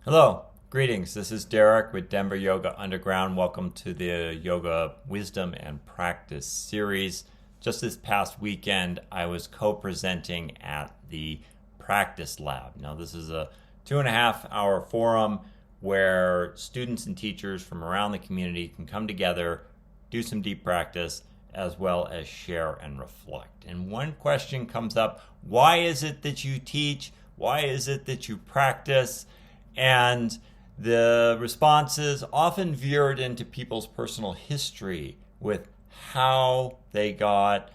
Hello, greetings. This is Derek with Denver Yoga Underground. Welcome to the Yoga Wisdom and Practice series. Just this past weekend, I was co-presenting at the Practice Lab. Now, this is a 2.5 hour forum where students and teachers from around the community can come together, do some deep practice, as well as share and reflect. And one question comes up: why is it that you teach? Why is it that you practice? And the responses often veered into people's personal history with how they got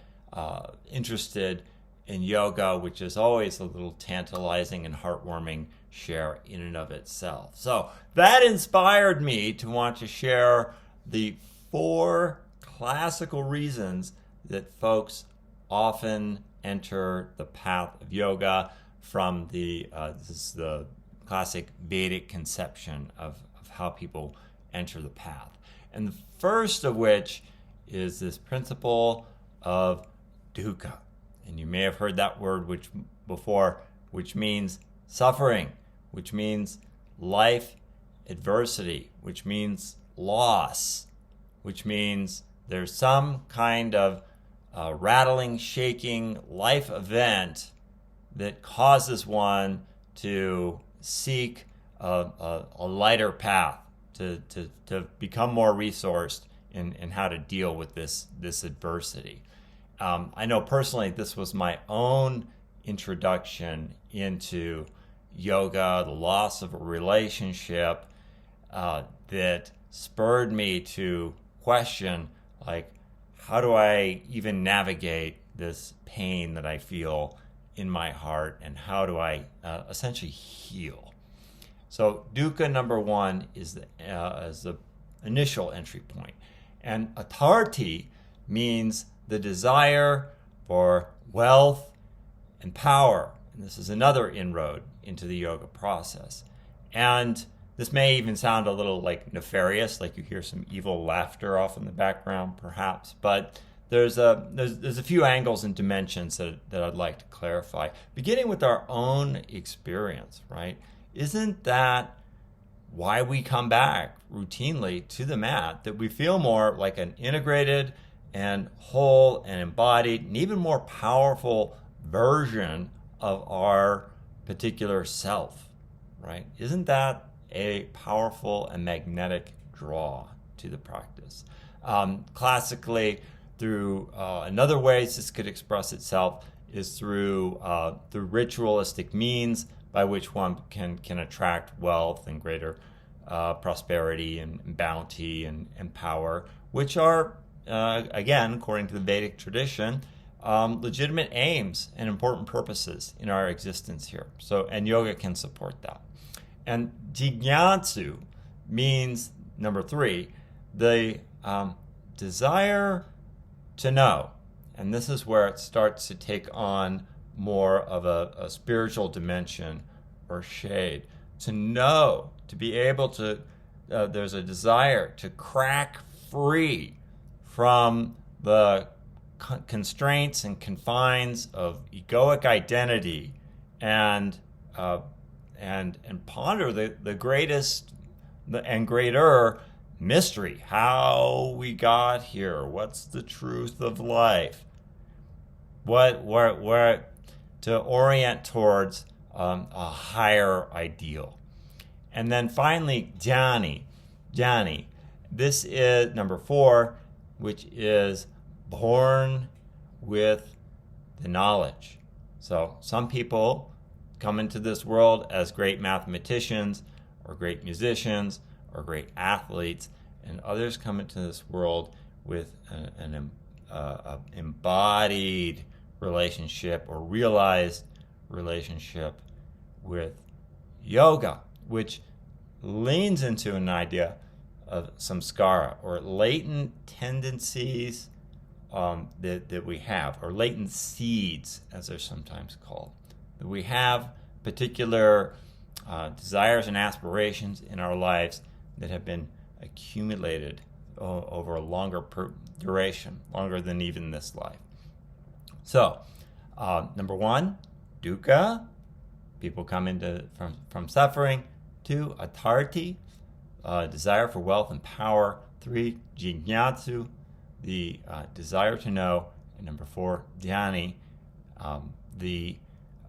interested in yoga, which is always a little tantalizing and heartwarming share in and of itself. So that inspired me to want to share the 4 classical reasons that folks often enter the path of yoga from this is the classic Vedic conception of how people enter the path. And the first of which is this principle of Dukkah. And you may have heard that word before, which means suffering, which means life adversity, which means loss, which means there's some kind of rattling, shaking life event that causes one to seek a lighter path, to become more resourced in how to deal with this adversity. I know personally this was my own introduction into yoga, the loss of a relationship that spurred me to question, like, how do I even navigate this pain that I feel in my heart, and how do I essentially heal? So dukkha number 1 is the initial entry point. And authority means the desire for wealth and power. And this is another inroad into the yoga process. And this may even sound a little like nefarious, like you hear some evil laughter off in the background perhaps, but there's a few angles and dimensions that I'd like to clarify, beginning with our own experience, right? Isn't that why we come back routinely to the mat, that we feel more like an integrated and whole and embodied and even more powerful version of our particular self, right? Isn't that a powerful and magnetic draw to the practice? Classically, through another ways this could express itself is through the ritualistic means by which one can attract wealth and greater prosperity and bounty and power, which are, again, according to the Vedic tradition, legitimate aims and important purposes in our existence here. So, and yoga can support that. And jignatsu means, number 3, the desire to know. And this is where it starts to take on more of a spiritual dimension or shade. To know, to be able to, there's a desire to crack free from the constraints and confines of egoic identity and ponder the greatest and greater mystery, how we got here, what's the truth of life, where to orient towards a higher ideal. And then finally, jnani. This is number 4, which is born with the knowledge. So some people come into this world as great mathematicians or great musicians or great athletes, and others come into this world with an embodied relationship or realized relationship with yoga, which leans into an idea of samskara, or latent tendencies that we have, or latent seeds, as they're sometimes called. That we have particular desires and aspirations in our lives that have been accumulated over a longer duration, longer than even this life. So, number 1, dukkha. People come into from suffering. 2, Atarti, desire for wealth and power. 3, Jignatsu, the desire to know. And number 4, Dhyani, the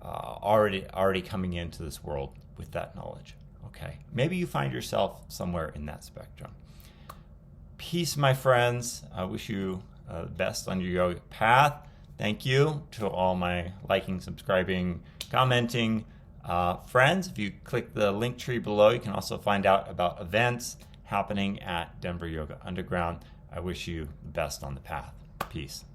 already coming into this world with that knowledge. Okay, maybe you find yourself somewhere in that spectrum. Peace, my friends. I wish you the best on your yogic path. Thank you to all my liking, subscribing, commenting friends. If you click the link tree below, you can also find out about events happening at Denver Yoga Underground. I wish you the best on the path. Peace.